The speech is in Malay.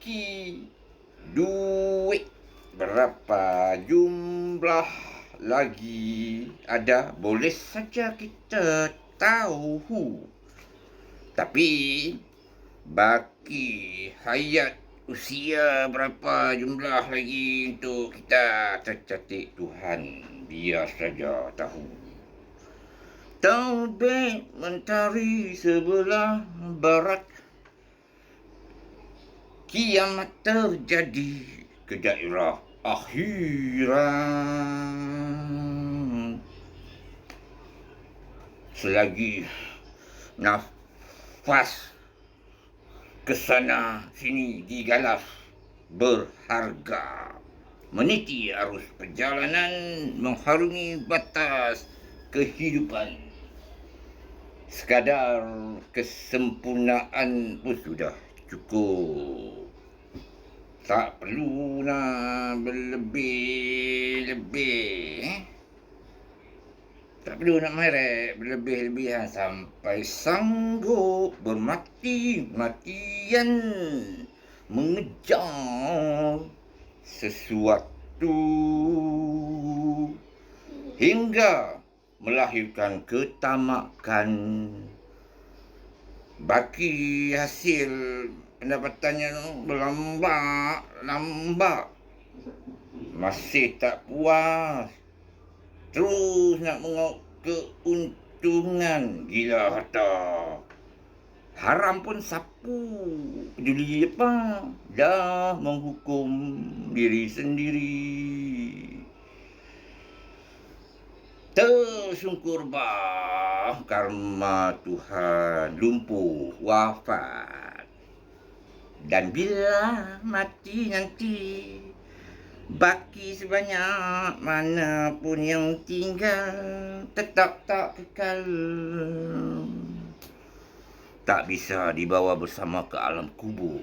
baki duit berapa jumlah lagi ada, boleh saja kita tahu. Tapi baki hayat usia berapa jumlah lagi untuk kita tercatat Tuhan biar saja tahu. Terbit mentari sebelah barat, kiamat terjadi ke daerah akhirat. Selagi nafas kesana sini digalas berharga, meniti arus perjalanan mengharungi batas kehidupan. Sekadar kesempurnaan pun sudah cukup. Tak perlu nak berlebih-lebih. Tak perlu nak merek berlebih-lebihan sampai sanggup bermati-matian mengejar sesuatu hingga melahirkan ketamakan. Baki hasil pendapatannya berlambak, masih tak puas, terus nak mengauk keuntungan. Gila harta, haram pun sapu, peduli apa, dah menghukum diri sendiri. Tersungkur bah karma Tuhan lumpuh wafat. Dan bila mati nanti, baki sebanyak mana pun yang tinggal tetap tak kekal, tak bisa dibawa bersama ke alam kubur.